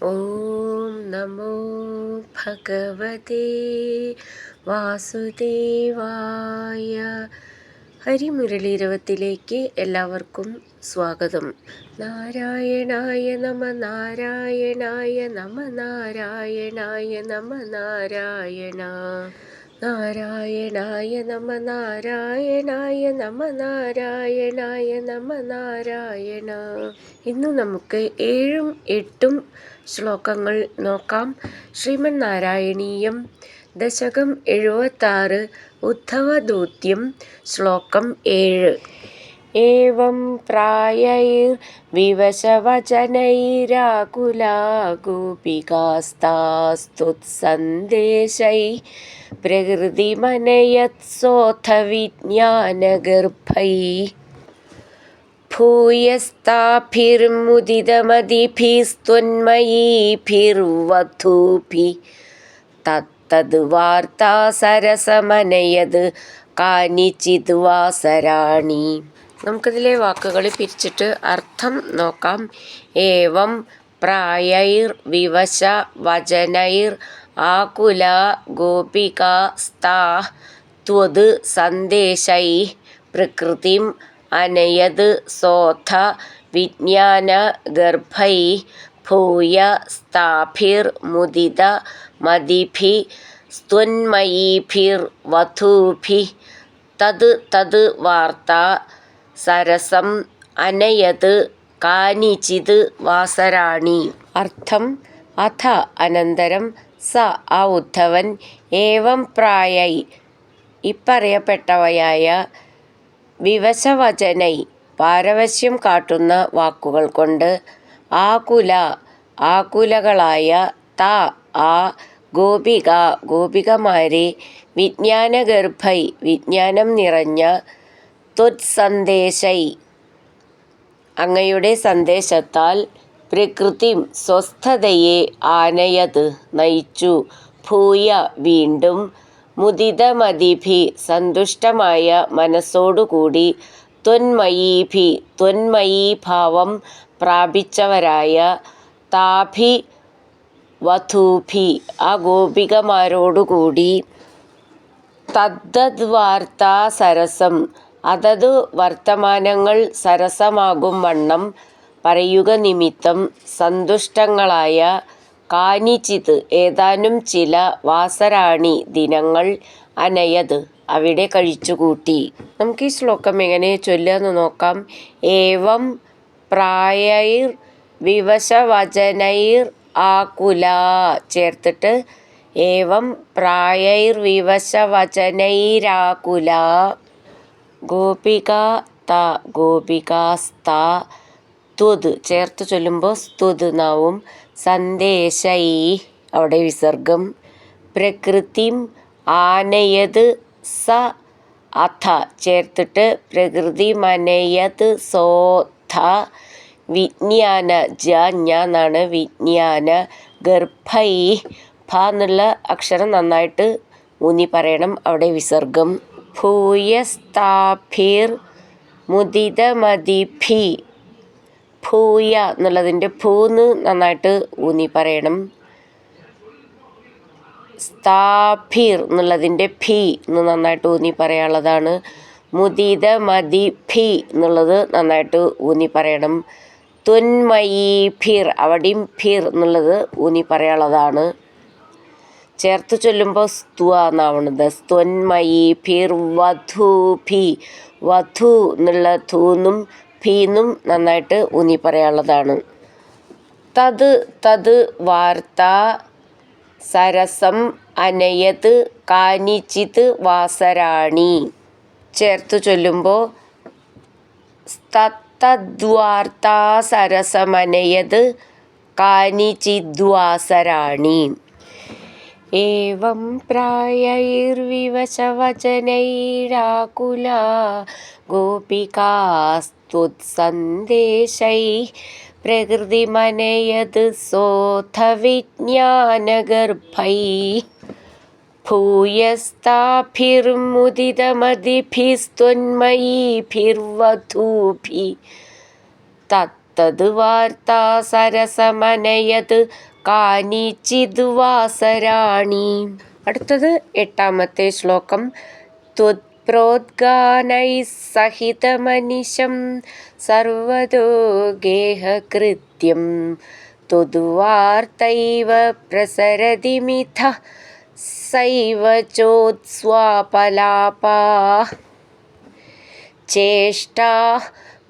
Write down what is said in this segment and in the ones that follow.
ഓം നമോ ഭഗവതേ വാസുദേവായ. ഹരിമുരളീരവത്തിലേക്ക് എല്ലാവർക്കും സ്വാഗതം. നാരായണായ നമ നാരായണായ നമ നാരായണായ നമ നാരായണ നാരായണായ നമ നാരായണായ നമ നാരായണായ നമ നാരായണ. ഇന്ന് നമുക്ക് 7ഉം 8ഉം ശ്ലോകങ്ങൾ നോക്കാം. ശ്രീമന് നാരായണീയം ദശകം 76 ഉദ്ധവദൂത്യം ശ്ലോകം 7. ഏവം പ്രായൈർവിവശവചനൈരാകുലാ ഗോപികാസ്താസ്തുത്സന്ദേശൈ പ്രകൃതിമനയത്സോऽഥ വിജ്ഞാനഗർഭൈ ഭൂയസ്താഭിർമുദിതമതിഭിസ്ത്വന്മയീഭിർവധൂഭിः തത്തദ് വാർത്താ സരസമനയത് കാനിചിത് വാസരാണി. നമുക്കിതിലെ വാക്കുകൾ പിരിച്ചിട്ട് അർത്ഥം നോക്കാം. ഏവം പ്രായൈർ വിവശ വചനൈർ ആകുല ഗോപികാസ്താഃ ത്വത് സന്ദേശൈ പ്രകൃതിം അനയത് സോऽഥ വിജ്ഞാനഗർഭൈ ഭൂയസ്താഭിർമുദിതമതിഭിः സ്ത്വന്മയീഭിർവധൂഭിः തത് വാർത്താ സരസം അനയത് കാനിചിത് വാസരാണി. അർത്ഥം: അഥ അനന്തരം സ ആ ഉദ്ധവൻ ഏവം പ്രായൈ ഇപ്പറയപ്പെട്ടവയായ വിവശവചനൈ പാരവശ്യം കാട്ടുന്ന വാക്കുകൾ കൊണ്ട് ആകുലകളായ ആ ഗോപികമാരെ വിജ്ഞാനഗർഭൈ വിജ്ഞാനം നിറഞ്ഞ ത്വത്സന്ദേശൈ അങ്ങയുടെ സന്ദേശത്താൽ പ്രകൃതിം സ്വസ്ഥതയെ ആനയത് നയിച്ചു ഭൂയ വീണ്ടും മുദിതമതിഭി സന്തുഷ്ടമായ മനസ്സോടുകൂടി ത്വന്മയീഭാവം പ്രാപിച്ചവരായ താഭി വധൂഭി ആ ഗോപികമാരോടുകൂടി തദ്ദത് വാർത്താ സരസം അതത് വർത്തമാനങ്ങൾ സരസമാകും വണ്ണം പറയുക നിമിത്തം സന്തുഷ്ടങ്ങളായ കാനിചിത് ഏതാനും ചില വാസരാണി ദിനങ്ങൾ അനയത് അവിടെ കഴിച്ചുകൂട്ടി. നമുക്ക് ഈ ശ്ലോകം എങ്ങനെ ചൊല്ലുകയെന്ന് നോക്കാം. ഏവം പ്രായൈർ വിവശവചനൈർ ആകുല ചേർത്തിട്ട് ഏവം പ്രായൈർ വിവശവചനൈരാകുല ഗോപികാസ്താ ത്വത് ചേർത്ത് ചൊല്ലുമ്പോൾ സ്തുത് നാവും സന്ദേശൈ അവിടെ വിസർഗം പ്രകൃതിം ആനയത് സ അഥ ചേർത്തിട്ട് പ്രകൃതിമനയത് സോഥ വിജ്ഞാന എന്നാണ് വിജ്ഞാന ഗർഭൈ ഭ എന്നുള്ള അക്ഷരം നന്നായിട്ട് ഊന്നി പറയണം. അവിടെ വിസർഗം ഭൂയസ്താഭിർ മുദിതമതിഭി ഭൂയ എന്നുള്ളതിൻ്റെ ഭൂന്ന് നന്നായിട്ട് ഊന്നി പറയണം. സ്ഥാഭിർ എന്നുള്ളതിൻ്റെ ഭി എന്ന് നന്നായിട്ട് ഊന്നി പറയാനുള്ളതാണ്. മുദിതമതിഭി എന്നുള്ളത് നന്നായിട്ട് ഊന്നി പറയണം. ത്വന്മയീഭിർ അവിടെയും ഭിർ എന്നുള്ളത് ഊന്നി പറയാനുള്ളതാണ്. ചേർത്ത് ചൊല്ലുമ്പോൾ സ്ത്വ എന്നാവുന്നത്. സ്ത്വന്മയീഭിർ വധൂഭി വധു എന്നുള്ള ധൂന്നും ഭീന്നും നന്നായിട്ട് ഊന്നി പറയാനുള്ളതാണ്. തത് വാർത്താ സരസം അനയത് കാനിചിത് വാസരാണി ചേർത്ത് ചൊല്ലുമ്പോൾ തദ്വാർത്താ സരസമനയത് കാനിചിദ്വാസരാണി. ഏവം പ്രായൈർവിവശവചനൈരാകുല ഗോപികാസ്തുത്സന്ദേശൈ പ്രകൃതിമനയത് സോऽഥ വിജ്ഞാനഗർഭൈ ഭൂയസ്താഭിർമുദിതമതിഭിസ്ത്വന്മയീഭിർവധൂഭിः തത് വാർത്താ സരസമനയത് കാനിചിത് വാസരാണി. അടുത്തത് 8ാമത്തെ ശ്ലോകം. ത്വത്പ്രോദ്ഗാനൈഃ സഹിതമനിശം സർവതോ ഗേഹകൃത്യം ത്വദ്വാർത്തൈവ പ്രസരതി മിഥഃ സൈവ ചോത്സ്വാപലാപാഃ. ചേഷ്ടാഃ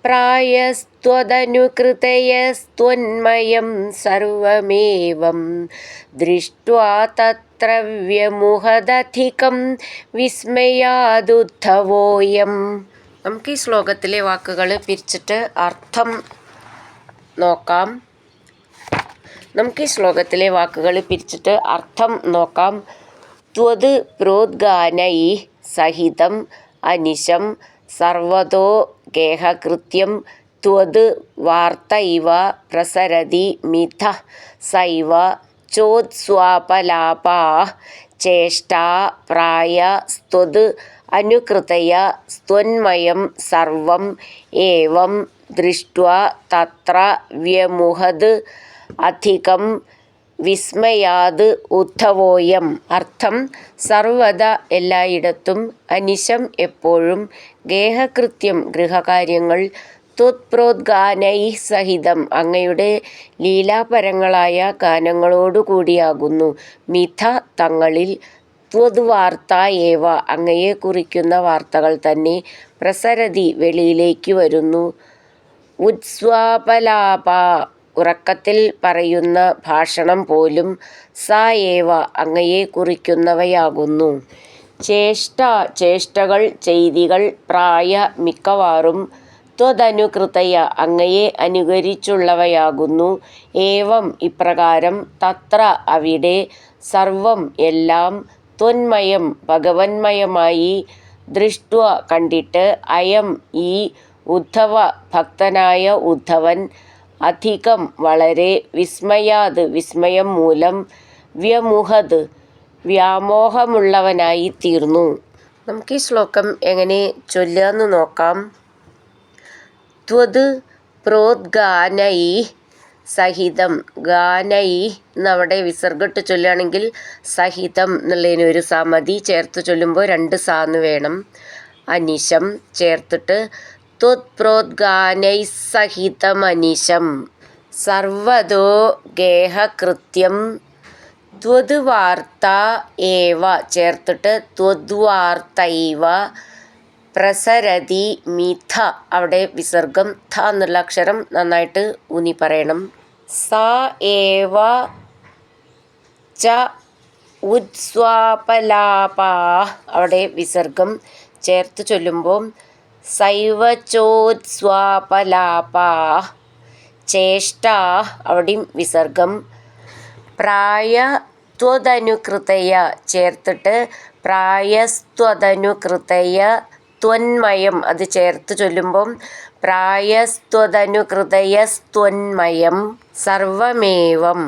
പ്രായസ്ത്വദനുകൃതയസ്ത്വന്മയം സർവമേവം ദൃഷ്ട്വാ തത്ര വ്യമുഹദധികം വിസ്മയാദുദ്ധവോയം. നമുക്ക് ഈ ശ്ലോകത്തിലെ വാക്കുകൾ പിരിച്ചിട്ട് അർത്ഥം നോക്കാം. ത്വത് പ്രോദ്ഗാനൈഃ സഹിതം അനിശം സർവതോ ഗേഹകൃത്യം ത്വത് വാർത്തൈവ പ്രസരതി മിഥഃ സൈവ ചോത്സ്വാപലാപാഃ. ചേഷ്ടാ പ്രായസ്ത്വദ് അനുകൃതയ സ്ത്വന്മയം സർവം ഏവം ദൃഷ്ട്വാ തത്ര വ്യമുഹത് അധികം വിസ്മയാത് ഉദ്ധവോയം. അർത്ഥം: സർവദ എല്ലായിടത്തും, അനിശം എപ്പോഴും, ഗേഹകൃത്യം ഗൃഹകാര്യങ്ങൾ, ത്വത്പ്രോദ്ഗാനൈഃ സഹിതം അങ്ങയുടെ ലീലാപരങ്ങളായ ഗാനങ്ങളോടുകൂടിയാകുന്നു, മിഥ തങ്ങളിൽ, ത്വദ്വാർത്താ ഏവ അങ്ങയെ കുറിക്കുന്ന വാർത്തകൾ തന്നെ, പ്രസരതി വെളിയിലേക്ക് വരുന്നു, ഉത്സ്വാപലാപാ ഉറക്കത്തിൽ പറയുന്ന ഭാഷണം പോലും, സ ഏവ അങ്ങയെ കുറിക്കുന്നവയാകുന്നു. ചേഷ്ട ചേഷ്ടകൾ ചെയ്തികൾ, പ്രായ മിക്കവാറും, ത്വദനുകൃതയ അങ്ങയെ അനുകരിച്ചുള്ളവയാകുന്നു, ഏവം ഇപ്രകാരം, തത്ര അവിടെ, സർവം എല്ലാം, ത്വന്മയം ഭഗവന്മയമായി, ദൃഷ്ട്വ കണ്ടിട്ട്, അയം ഈ, ഉദ്ധവ ഭക്തനായ ഉദ്ധവൻ, അധികം വളരെ, വിസ്മയാത് വിസ്മയം മൂലം, വ്യമുഹത് വ്യാമോഹമുള്ളവനായി തീർന്നു. നമുക്ക് ഈ ശ്ലോകം എങ്ങനെ ചൊല്ലുകയെന്ന് നോക്കാം. ത്വത് പ്രോദ്ഗാനൈഃ സഹിതം, ഗാനൈഃ എന്നവിടെ വിസർഗിട്ട് ചൊല്ലുകയാണെങ്കിൽ സഹിതം എന്നുള്ളതിന് ഒരു സ മതി, ചേർത്ത് ചൊല്ലുമ്പോൾ 2 സ എന്ന് വേണം. അനിശം ചേർത്തിട്ട് ത്വത്പ്രോദ്ഗാനൈഃ സഹിതമനിശം സർവതോ ഗേഹകൃത്യം ത്വത് വാർത്താ ഏവ ചേർത്തിട്ട് ത്വദ്വാർത്തൈവ പ്രസരതി മിഥ, അവിടെ വിസർഗം ഥ എന്നുള്ള അക്ഷരം നന്നായിട്ട് ഊന്നി പറയണം. സ ഏവ ച ഉത്സ്വാപലാപാഃ, അവിടെ വിസർഗം ചേർത്ത് ചൊല്ലുമ്പോൾ സൈവ ചോത്സ്വാപലാപാഃ. ചേഷ്ടാഃ അവിടെയും വിസർഗം. പ്രായസ്ത്വദനുകൃതയ ചേർത്തിട്ട് പ്രായസ്ത്വദനുകൃതയ ത്വന്മയം, അത് ചേർത്ത് ചൊല്ലുമ്പം പ്രായസ്ത്വദനുകൃതയസ്ത്വന്മയം സർവമേവം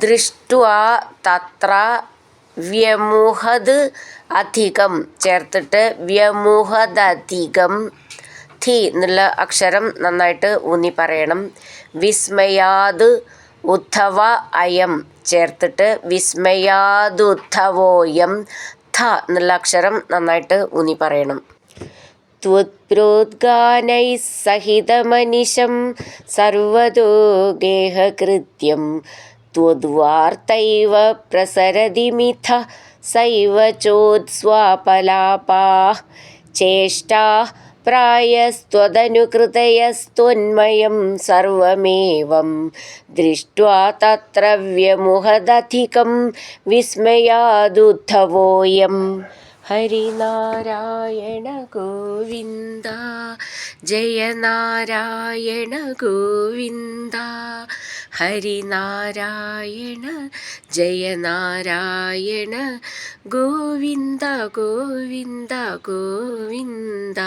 ദൃഷ്ട്വാ തത്ര വ്യമുഹത് അധികം ചേർത്തിട്ട് വ്യമുഹദധികം, ധി എന്നുള്ള അക്ഷരം നന്നായിട്ട് ഊന്നി പറയണം. വിസ്മയാത് ഉദ്ധവ അയം ചേർത്തിട്ട് വിസ്മയാദുദ്ധവോയം, ധ എന്നുള്ള അക്ഷരം നന്നായിട്ട് ഊന്നി പറയണം. ത്വത്പ്രോദ്ഗാനൈഃ സഹിതമനിശം സർവതോ ഗേഹകൃത്യം ത്വദ്വാർത്തൈവ പ്രസരതി മിഥ സൈവ ചോത്സ്വാപലാപാഃ. ചേഷ്ടാഃ പ്രായസ്ത്വദനുകൃതയസ്ത്വന്മയം സർവമേവം ദൃഷ്ട്വാ തത്ര വ്യമുഹദധികം വിസ്മയാദുദ്ധവോയം. ഹരിനാരായണ ഗോവിന്ദ, ജയ നാരായണ ഗോവിന്ദ, ഹരിനാരായണ ജയ നാരായണ ഗോവിന്ദ ഗോവിന്ദ ഗോവിന്ദ.